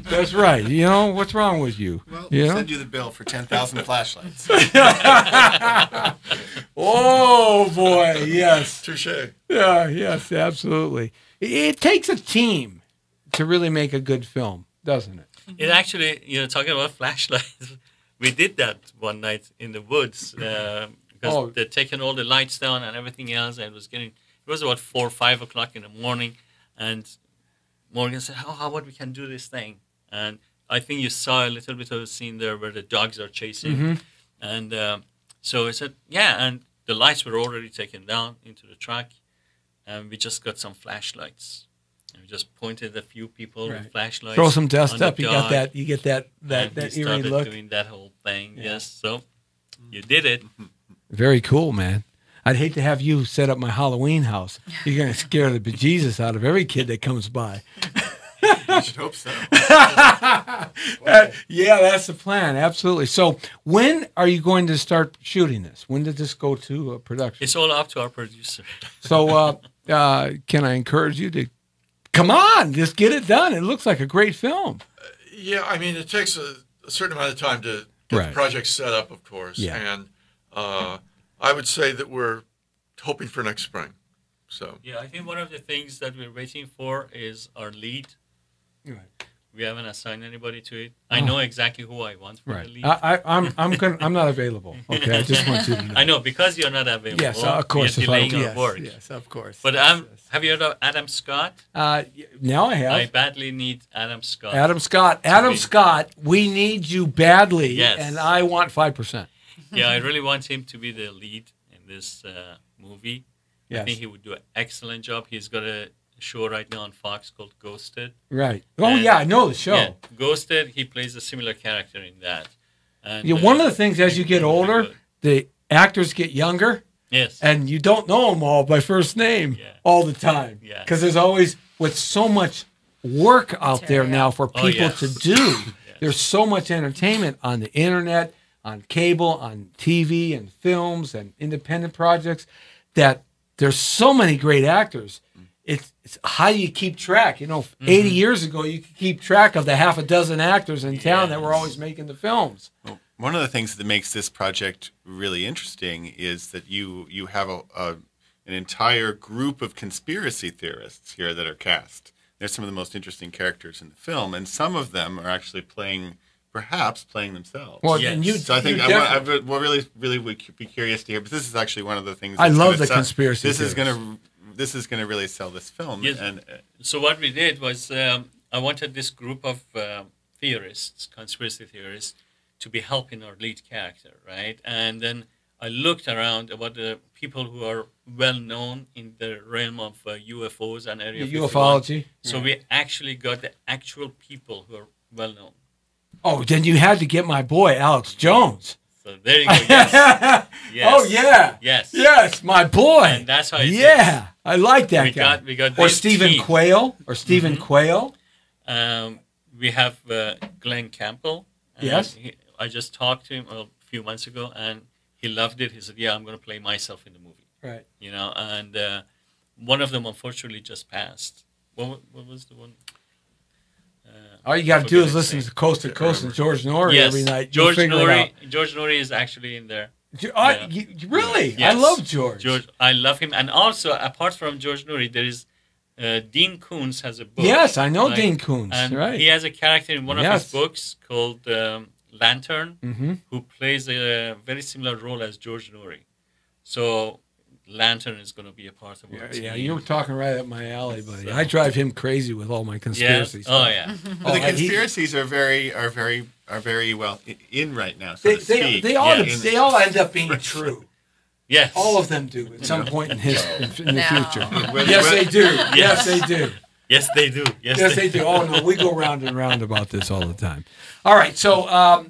That's right. You know, what's wrong with you? Well, you we'll know? send you the bill for 10,000 flashlights. Oh, boy. Yes. Touche. Yeah, yes, absolutely. It takes a team to really make a good film, doesn't it? It actually, talking about flashlights, we did that one night in the woods because they're taking all the lights down and everything else. And it was about 4 or 5 o'clock in the morning. And Morgan said, how about we can do this thing? And I think you saw a little bit of a scene there where the dogs are chasing. Mhm. And so I said, yeah. And the lights were already taken down into the truck. And we just got some flashlights. And we just pointed a few people with flashlights. Throw some dust on the up. You got dog. that. You get that And he eerie started look. doing that whole thing. Yes. So you did it. Very cool, man. I'd hate to have you set up my Halloween house. You're gonna scare the bejesus out of every kid that comes by. You should hope so. Yeah, that's the plan. Absolutely. So, when are you going to start shooting this? When did this go to production? It's all up to our producer. So, can I encourage you to come on, just get it done? It looks like a great film. Yeah, I mean, it takes a certain amount of time to get Right. the project set up, of course. Yeah. And I would say that we're hoping for next spring. So Yeah, I think one of the things that we're waiting for is our lead. Right. We haven't assigned anybody to it. I know exactly who I want for the Right. lead. I'm not available. Okay, I just want you to know. I know because you're not available. Yes, of course. You're if I- delaying our yes, work. yes, of course. But have you heard of Adam Scott? Now I have. I badly need Adam Scott. Adam Scott. Adam Scott, we need you badly, Yes. and I want 5%. Yeah, I really want him to be the lead in this movie. Yes. I think he would do an excellent job. He's got a show right now on Fox called Ghosted. Right. Oh, yeah, I know the show. Yeah, Ghosted, he plays a similar character in that. And, Yeah, one of the things as you get older, the actors get younger. Yes. And you don't know them all by first name all the time. Yeah. Because there's always, with so much work out there now for Oh, people yes. to do, there's so much entertainment on the internet, on cable, on TV and films and independent projects that there's so many great actors. It's how you keep track. 80 years ago, you could keep track of the half a dozen actors in town that were always making the films. Well, one of the things that makes this project really interesting is that you have an entire group of conspiracy theorists here that are cast. They're some of the most interesting characters in the film, and some of them are actually perhaps playing themselves. Well, and so I think I will really would be curious to hear. But this is actually one of the things. I that's love gonna the sell- conspiracy This is theories. going to really sell this film. Yes. And So what we did was I wanted this group of theorists, conspiracy theorists, to be helping our lead character, right? And then I looked around about the people who are well known in the realm of UFOs and Area 51. Ufology. So we actually got the actual people who are well known. Oh, then you had to get my boy, Alex Jones. So there you go. Yes. Yes. Oh, yeah. Yes. Yes, my boy. And that's how it Yeah, is. I like that We guy. got or this Stephen team. Quayle. Or Stephen Quayle. We have Glenn Campbell. Yes. I just talked to him a few months ago, and he loved it. He said, "Yeah, I'm going to play myself in the movie." Right. And one of them unfortunately just passed. What was the one? All you got to do is listen to Coast and George Norrie Yes, every night. You'll George figure it out. Norrie. George Norrie is actually in there. Really? Yes. I love George. I love him, and also apart from George Norrie, there is Dean Koontz has a book. Yes, I know Dean Koontz, and right. he has a character in one of Yes. his books called Lantern, Mhm. who plays a very similar role as George Norrie. So Lantern is going to be a part of it. Yeah, you were talking right up my alley, buddy. I drive him crazy with all my conspiracies. Oh, yeah. But the conspiracies are very well in right now. So to speak. They all end up being true. Yes. All of them do at some point in the No. future. Well, Yes, well, they do. yes. Yes, they do. Yes, they do. Yes, they do. Oh no, we go round and round about this all the time. All right, so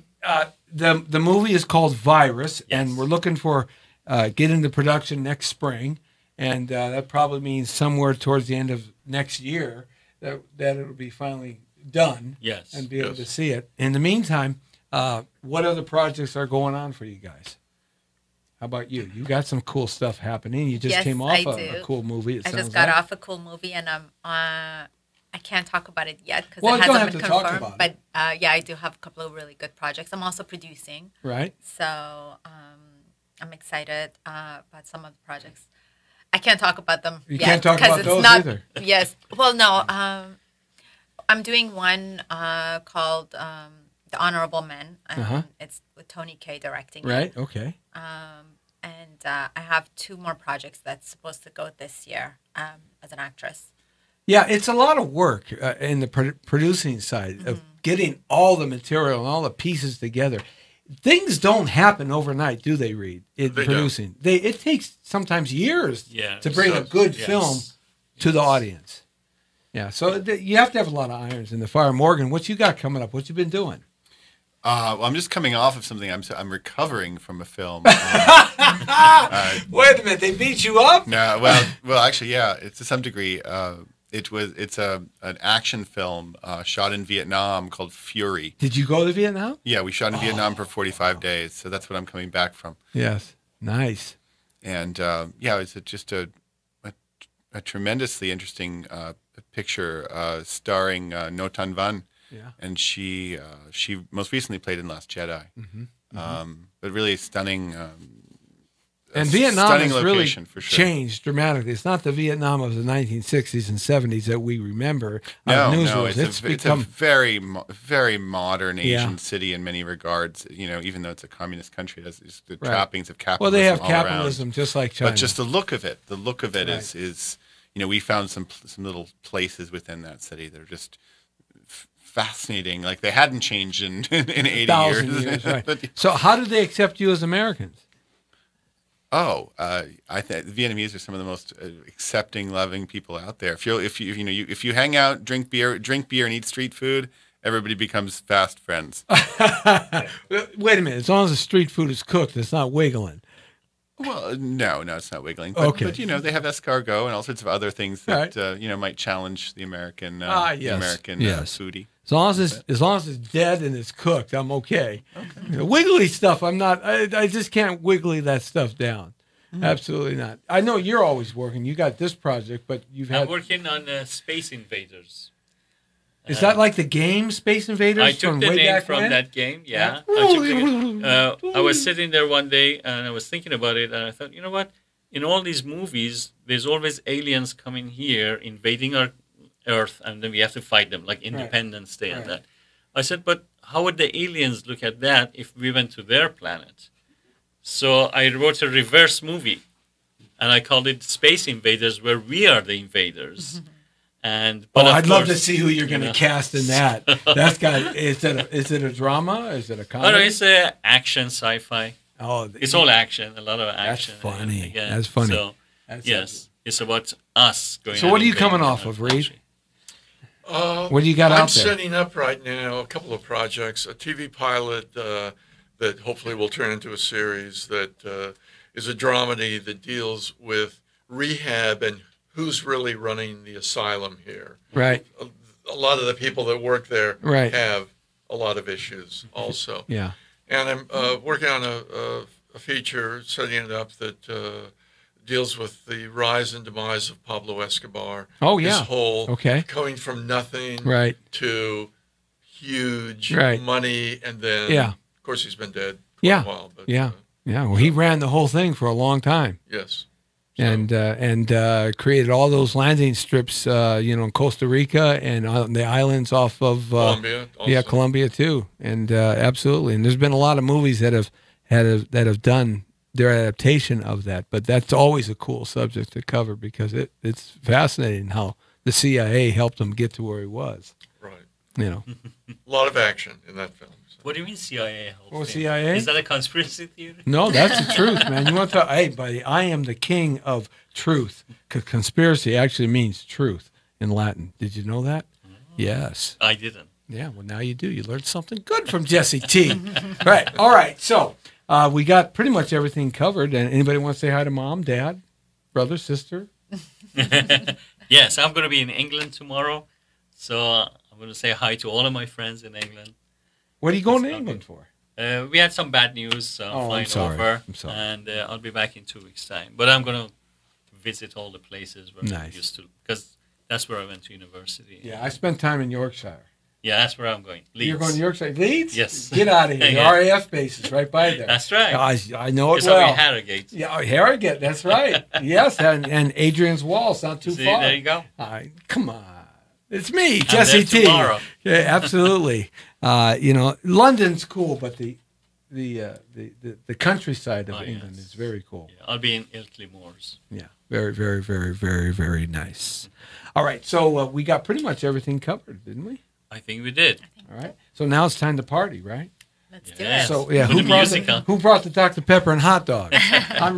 the movie is called Virus, and we're looking for get into production next spring, and that probably means somewhere towards the end of next year that it'll be finally done. Yes. And be able to see it. In the meantime, what other projects are going on for you guys? How about you? You got some cool stuff happening. You just Yes, came off I a do. cool movie. I just got off a cool movie, and I can't talk about it yet because Well, it you don't hasn't have been to talk confirmed. about But yeah, I do have a couple of really good projects. I'm also producing. Right. So I'm excited about some of the projects. I can't talk about them You yet can't talk 'cause about it's those not, either. Yes. Well, no. I'm doing one called The Honorable Men. And Uh-huh. It's with Tony Kaye directing. it. Right. Okay. And I have 2 more projects that's supposed to go this year as an actress. Yeah, it's a lot of work in the producing side of getting all the material and all the pieces together. Things don't happen overnight, do they, Reed? In They producing, it takes sometimes years Yeah, to bring a so- good yes. film to the audience. Yeah, so you have to have a lot of irons in the fire. Morgan, what you got coming up? What you been doing? Well, I'm just coming off of something. I'm recovering from a film. Wait a minute, they beat you up? No, well, actually, yeah, it's to some degree. It's an action film shot in Vietnam called Fury. Did you go to Vietnam? Yeah, we shot in Vietnam for 45 days, so that's what I'm coming back from. Yes, nice. And yeah, it's just a tremendously interesting picture starring No Tan Van. Yeah. And she most recently played in Last Jedi. Mm-hmm. But really stunning. And Vietnam stunning has really location, for sure. changed dramatically. It's not the Vietnam of the 1960s and 70s that we remember. No, newsreels. it's a very modern Asian Yeah. city in many regards. Even though it's a communist country, it has the Right. trappings of Well, capitalism. they have all around. capitalism just like China. But just the look of it, Right. is we found some little places within that city that are just fascinating. Like they hadn't changed in 80 1,000 years. years, right. But- So how did they accept you as Americans? I think the Vietnamese are some of the most accepting, loving people out there. If you hang out, drink beer, and eat street food, everybody becomes fast friends. Wait a minute. As long as the street food is cooked, it's not wiggling. Well, no, it's not wiggling. But, Okay. But they have escargot and all sorts of other things that might challenge the American foodie. As long as it's dead and it's cooked, I'm okay. The wiggly stuff, I'm not. I just can't wiggly that stuff down. Absolutely not. I know you're always working. You got this project, but I'm working on Space Invaders. Is that like the game Space Invaders? I took the name from that game. Yeah. I was sitting there one day and I was thinking about it, and I thought, you know what? In all these movies, there's always aliens coming here, invading our Earth, and then we have to fight them, like Independence Day and that. I said, but how would the aliens look at that if we went to their planet? So I wrote a reverse movie, and I called it Space Invaders, where we are the invaders. I'd love to see who you're going to cast in that. That's got. Is it a drama? Is it a comedy? Oh no, it's action sci-fi. Oh, it's all action. A lot of action. That's funny. Again. That's funny. So, it's about us going. So what are you coming off of, Reed? What do you got out there? I'm setting up right now a couple of projects, a TV pilot that hopefully will turn into a series that is a dramedy that deals with rehab and who's really running the asylum here. Right. A lot of the people that work there Right. have a lot of issues also. Yeah. And I'm working on a feature, setting it up that deals with the rise and demise of Pablo Escobar. Oh, yeah. His whole Okay. coming from nothing Right. to huge Right. money, and then, Yeah. of course, he's been dead for Yeah. a while. But, Yeah. Well, he ran the whole thing for a long time. Yes. And created all those landing strips, in Costa Rica and on the islands off of Colombia. Also. Yeah, Colombia too. And absolutely. And there's been a lot of movies that have done their adaptation of that. But that's always a cool subject to cover because it's fascinating how the CIA helped him get to where he was. Right. A lot of action in that film. What do you mean CIA? CIA? Is that a conspiracy theory? No, that's the truth, man. You want to? Hey, buddy, I am the king of truth. Conspiracy actually means truth in Latin. Did you know that? Oh. Yes. I didn't. Yeah. Well, now you do. You learned something good from Jesse T. Right. All right. So we got pretty much everything covered. And anybody want to say hi to mom, dad, brother, sister? Yes, I'm going to be in England tomorrow, so I'm going to say hi to all of my friends in England. What are you going to England for? We had some bad news, so I'm flying over. I'm sorry. And I'll be back in 2 weeks' time. But I'm going to visit all the places where I used to, because that's where I went to university. Yeah, I spent time in Yorkshire. Yeah, that's where I'm going. Leeds. You're going to Yorkshire? Leeds? Yes. Get out of here. The RAF base is right by there. That's right. I know it it's well. It's Harrogate. Yeah, Harrogate. That's right. Yes, and Adrian's Wall's not too far. There you go. Come on. It's me, Jesse T. Tomorrow. Yeah, absolutely. London's cool, but the countryside of England is very cool. Yeah, I'll be in Ilkley Moors. Yeah, very, very, very, very, very nice. All right, so we got pretty much everything covered, didn't we? I think we did. All right, so now it's time to party, right? Let's do it. So yeah, With who brought the Dr. Pepper and hot dog? I'm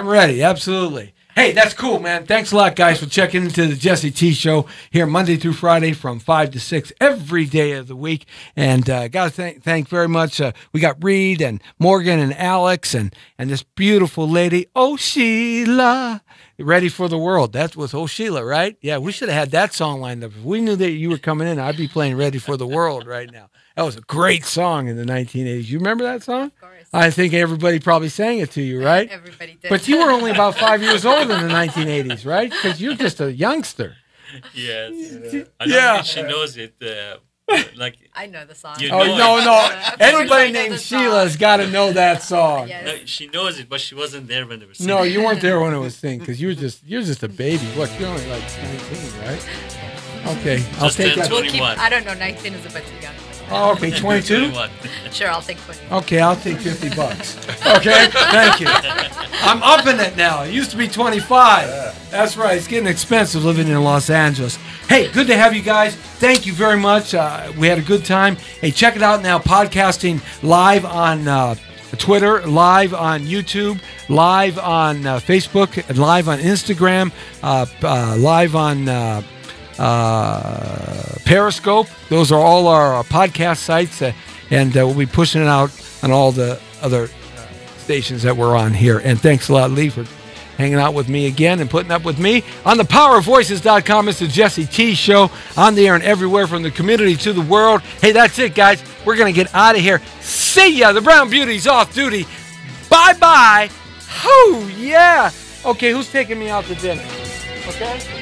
ready. Absolutely. Hey, that's cool, man. Thanks a lot, guys, for checking into the Jesse T Show here Monday through Friday from 5 to 6 every day of the week. And got to thank very much. We got Reed and Morgan and Alex and this beautiful lady, Oh Sheila. Ready for the World. That was Oh Sheila, right? Yeah, we should have had that song lined up. If we knew that you were coming in, I'd be playing Ready for the World right now. That was a great song in the 1980s. You remember that song? Of course. I think everybody probably sang it to you, right? Everybody did. But you were only about 5 years old in the 1980s, right? Because you're just a youngster. Yes. I don't think she knows it. I know the song. No. Anybody named Sheila's got to know that song. Yes. No, she knows it, but she wasn't there when they were singing. No, you weren't there when it was singing because you're just a baby. What? You're only like 19, right? Okay, I'll take that. I don't know. 19 is a bit too young. Oh, okay, 22? Sure, I'll take 20. Okay, I'll take $50. Okay, thank you. I'm upping it now. It used to be 25. That's right. It's getting expensive living in Los Angeles. Hey, good to have you guys. Thank you very much. We had a good time. Hey, check it out now. Podcasting live on Twitter, live on YouTube, live on Facebook, and live on Instagram, live on Periscope. Those are all our podcast sites, and we'll be pushing it out on all the other stations that we're on here. And thanks a lot, Lee, for hanging out with me again and putting up with me. On the powerofvoices.com, it's the Jesse T Show, on the air and everywhere from the community to the world. Hey, that's it, guys. We're going to get out of here. See ya. The Brown Beauty's off duty. Bye-bye. Oh, yeah. Okay, who's taking me out to dinner? Okay?